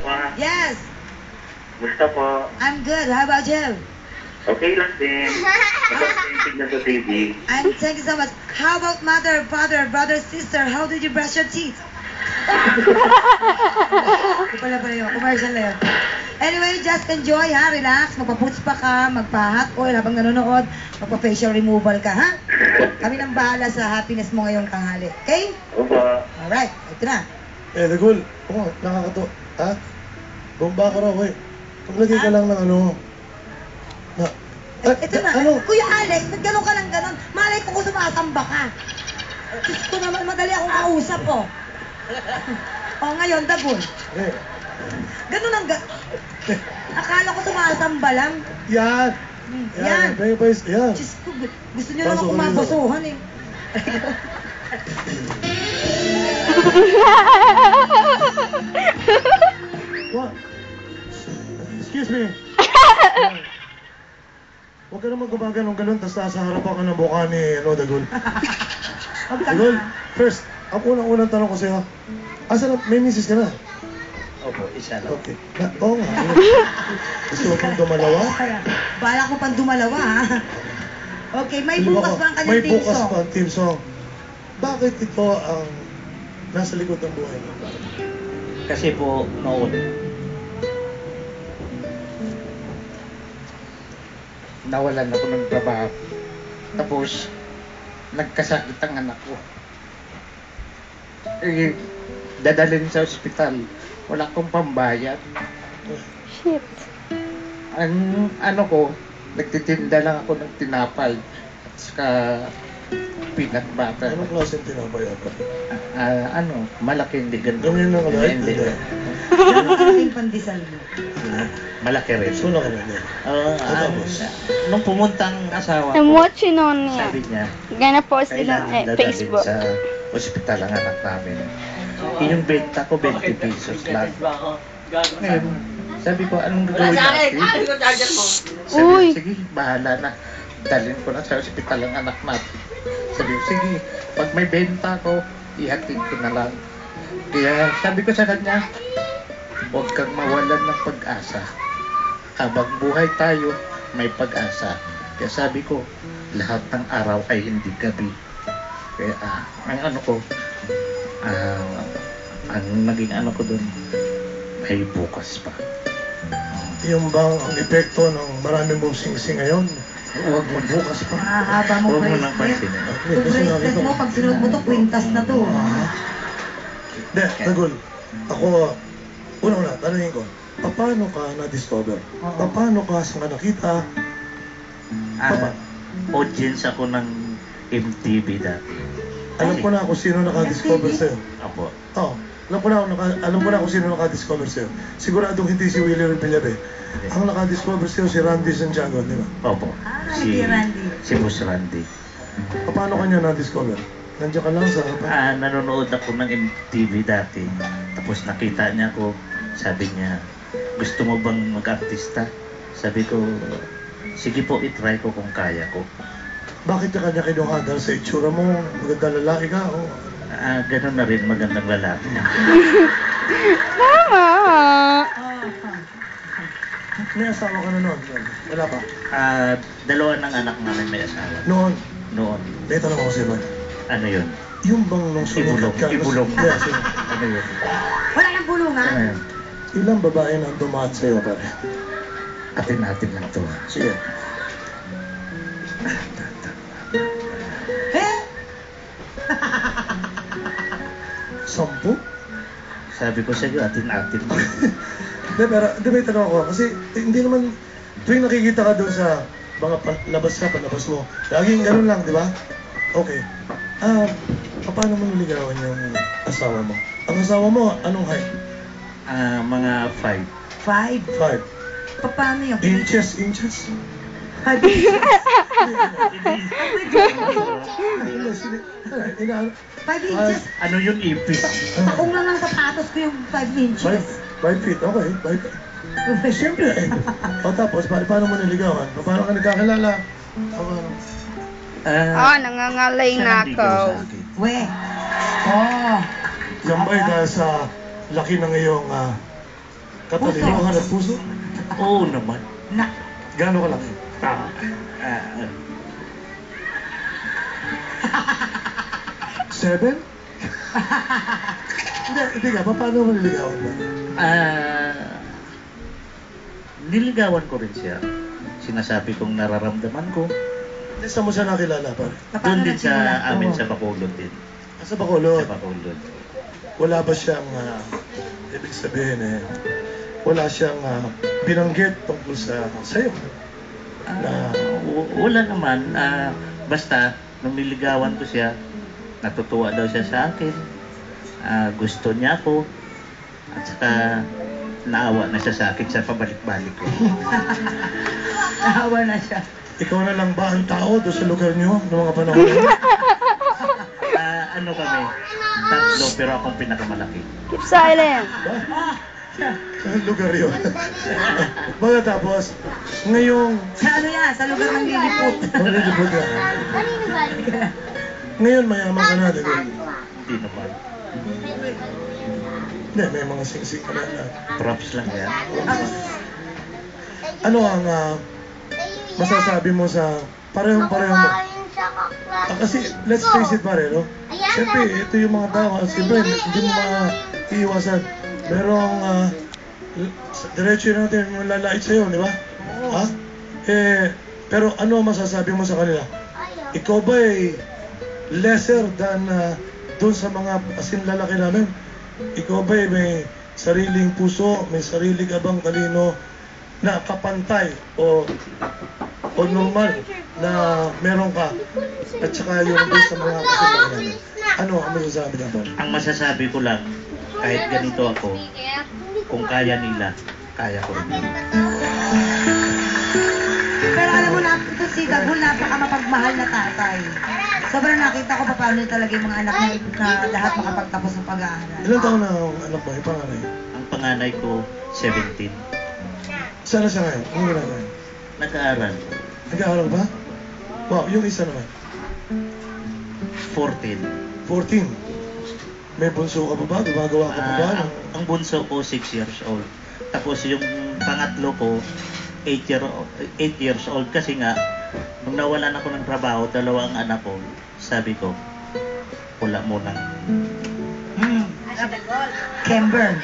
pa. Yes, Musta po? I'm good. How about you? Okay lang din. Masarap tignan sa TV. And thank you so much. How about mother, father, brother, sister? How did you brush your teeth? Pala yun. Commercial na yun. Anyway, just enjoy ha. Relax. Magpaputs pa ka. Magpa-hot oil habang nanonood. Magpa-facial removal ka ha. Kami nang bahala sa happiness mo ngayong tanghali. Okay? Opo. Alright. Ito na. Dagol. Oo, nakakato. Ha? Bomba ka raw, eh. Paglagay ka lang ng ano. Ito na. Ano? Kuya Alex, ba't gano'n ka lang gano'n? Malay ko kung sumasamba ka. Diyos ko naman, madali akong kausap oh. O ngayon, Dagol. Eh. Ganun ang akala ko sumasamba lang. Yan. Yan. Yan. Diyos ko, gusto nyo lang ako mabasuhan eh. What? Excuse me. Huwag ka naman gumaganong ganun, tapos nasa harapan ka ng mukha ni Dagol. Dagol, first, ang unang-unang tanong ko sa'yo, may misis ka na? Opo, isa lang. Okay. Oo nga. Gusto mo pang dumalawa? Bala ko pang dumalawa ha. Okay, may bukas ba ang kanyang May team bukas song? pa ang team song. Bakit ito ang nasa likod ng buhay mo? Kasi po, noon, nawalan ako ng trabaho. Tapos, nagkasakit ang anak ko. Dadalhin sa ospital. Wala akong pambayad. Shit. Ano ko, nagtitinda lang ako ng tinapay. At saka peanut butter. Anong klaseng tinapay ako? Malaki, hindi ganito. Ganyan lang ulit? Hindi. Malaking pandesal mo. Malaki rin. Sula ka na niya. Nung pumunta ang asawa I'm ko, watching on sabi niya, Gonna post it on kailangan dadalhin Facebook. sa ospital ang anak namin. Yung benta ko, 20 pesos lang. Ngayon, sabi ko, anong gagawin natin? Sabi, Uy. sige, bahala na. Dalhin ko na sa ospital ang anak natin. Sabi ko, sige, pag may benta ko, ihatid ko na lang. Kaya sabi ko sa kanya, huwag kang mawalan ng pag-asa. Habang buhay tayo, may pag-asa. Kaya sabi ko, lahat ng araw ay hindi gabi. Kaya ang ano ko, ang naging ano ko dun, may bukas pa. Yung bang ang epekto ng marami mong sing-sing ngayon? Huwag mo bukas pa. Mahaba mo Huwag mo nang bracelet. pansinin. Yung bracelet mo, pag sinuot mo to, kwintas na to. Hindi, Dagol. Ako, una-una, tanongin ko, paano ka na-discover? Paano ka sa nakita? Audience ako ng MTV dati. Alam ko na kung sino naka-discover sa'yo. Apo. Oo. Alam ko na kung sino naka-discover sa'yo. Siguradong hindi si Willie Villabe. Ang naka-discover sa'yo si Randy Santiago, di ba? Opo. Hindi Randy. Si Boss Randy. Paano kanya na-discover? Nandiyan ka lang sa harapan. Nanonood ako ng MTV dati. Tapos nakita niya ako. Sabi niya, gusto mo bang mag-artista? Sabi ko, sige po, itry ko kung kaya ko. Bakit ka kanya kinuha? Dahil sa itsura mo, maganda lalaki ka? O... Ganun na rin, magandang lalaki. Tama. May asawa ka na noon? Wala pa? Dalawa ng anak namin may asawa. Noon? Noon. May tanong ako sa'yo. Ano yun? Yung bang nung sumikat ka? Ibulong. Yes, yun. Ano yun? Wala nang bulungan. Ano yun? Ilang babae na ang dumaan sa'yo, pare? Atin-atin lang to. Sige. Eh? 10? Sabi ko sa'yo, atin-atin lang. Hindi, pero may tanong ako. Kasi hindi naman, tuwing nakikita ka doon sa mga palabas mo, laging ganun lang, di ba? Okay. Paano mo niligawan yung asawa mo? Ang asawa mo, anong height? Mga 5. 5. 5. Paano yun? Inches? 5 inches. Five inches. Ano yung ipis? Takong lang ang sapatos ko yung 5 inches. 5 feet, okay. 5 feet. Siyempre eh. O tapos, paano mo niligawan? Paano ka nagkakilala? Nangangalay na ako. We. Oh. Yan ba'y dahil sa laki ng iyong katalinuhan at puso? Oo naman. Na, Gano'n kalaki? Ah, 7? Hindi ka. Paano mo niligawan ba? Niligawan ko rin siya. Sinasabi kong nararamdaman ko. Hindi, saan mo siya nakilala pa? Doon din nagsimula? sa amin Oo. sa Bacolod din. Sa Bacolod. Sa Bacolod. Wala ba siyang, ibig sabihin wala siyang binanggit tungkol sa'yo? Wala naman. Basta, nung niligawan ko siya, natutuwa daw siya sa akin. Gusto niya ako. At saka, naawa na siya sa akin sa pabalik-balik ko. Naawa na siya. Ikaw na lang ba ang tao doon sa lugar niyo noong mga panahon na yun? Ano kami? Tatlo, pero akong pinakamalaki. Keep silent. Saan lugar yun? Mga tapos, ngayong... Sa ano yan? Sa lugar ng liliput. Marilipod ka. Ngayon mayaman ka na, diba? Hindi naman. Hindi, may mga singsing ka na. Props lang yan. Ano ang masasabi mo sa parehong-pareho mo? Kasi, let's face it pare, no? Siyempre, ito yung mga tao. Siyempre, hindi mo maiiwasan. Merong, diretso natin yung lalait sa'yo, di ba? Ha? Pero ano masasabi mo sa kanila? Ikaw ba lesser than dun sa mga asin lalaki namin? Ikaw ba may sariling puso, may sariling abang talino na kapantay o normal na meron ka at saka yung dun sa mga asin lalaki namin? Ano ang masasabi naman? Ang masasabi ko lang, kahit ganito ako, kung kaya nila, kaya ko rin. Pero alam mo na, ito si Dagul, napaka-mapagmahal na tatay. Sobrang nakita ko pa paano talaga yung mga anak niya na lahat makapagtapos ng pag-aaral. Ilan taon na ang anak mo? Yung panganay? Ang panganay ko, 17. Saan na siya ngayon? Ano ginagawa? Nag-aaral. Nag-aaral ba? Wow, yung isa naman. 14. 14. May bunso ka pa ba? Gumagawa ka pa ba? Ang bunso ko, 6 years old. Tapos yung pangatlo ko, 8 years old. Kasi nga, nung nawalan ako ng trabaho, dalawa ang anak ko, sabi ko, wala mo nang. Kember.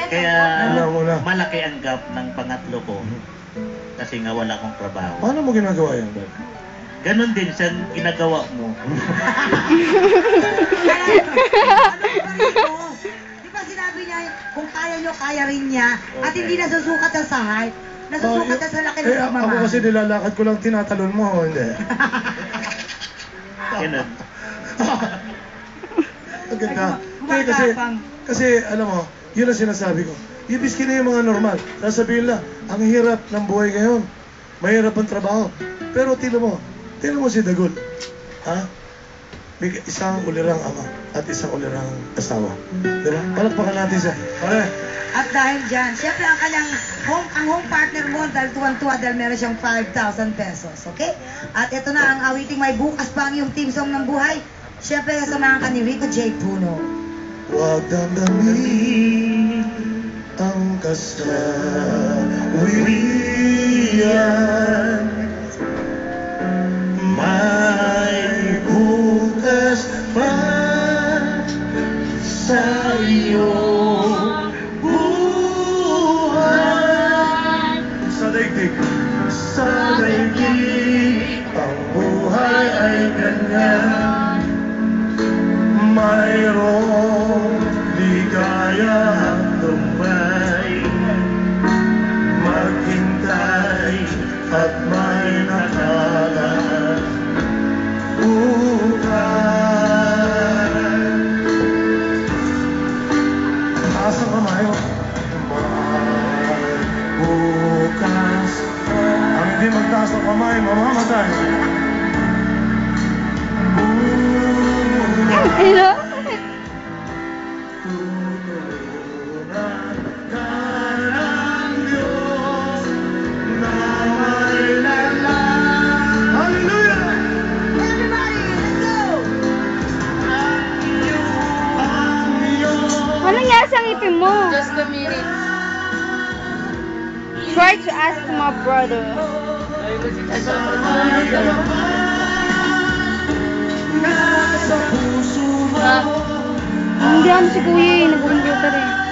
Kaya Wala mo na. malaki ang gap ng pangatlo ko. Kasi nga wala akong trabaho. Paano mo ginagawa yan? Ganon din sa ginagawa mo. Ano ba rito? Di ba sinabi niya, kung kaya nyo, kaya rin niya. At hindi nasusukat sa height. Nasusukat sa laki ng Ako pagmamahal. kasi nilalakad ko lang tinatalon mo, o hindi? Ganon. Ang ganda. Ay, Kasi, alam mo, yun ang sinasabi ko. Ibiskin na yung mga normal. Sasabihin lang, ang hirap ng buhay ngayon. Mahirap ang trabaho. Pero tingnan mo si Dagul. Ha? May isang ulirang ama at isang ulirang asawa. Diba? Palakpakan natin siya. Pare, At dahil dyan, syempre ang kanyang home partner mo, dahil tuwang-tuwa dahil meron siyang 5,000 pesos. Okay? At ito na ang awiting may bukas pa ang iyong team song ng buhay. Syempre kasamahan ka ni Rico J. Puno. huwag damdamin ang kasawian. May bukas pa sa iyong buhay. Sa daigdig ang buhay ay ganyan. Mayroong ligayang tumbay, maghintay at may nakalaan bukas. Taas ang kamay mo. May bukas. Ang hindi magtaas ang kamay, mamamatay. Ano? Tutunan ka ng Diyos na may lalang. Hallelujah! Everybody, let's go! Ang iyong Ano nangyari sa ngipin mo? Just a minute. minutes. Try to ask my brother. Hindi ako si Kuya eh, nag-computer eh.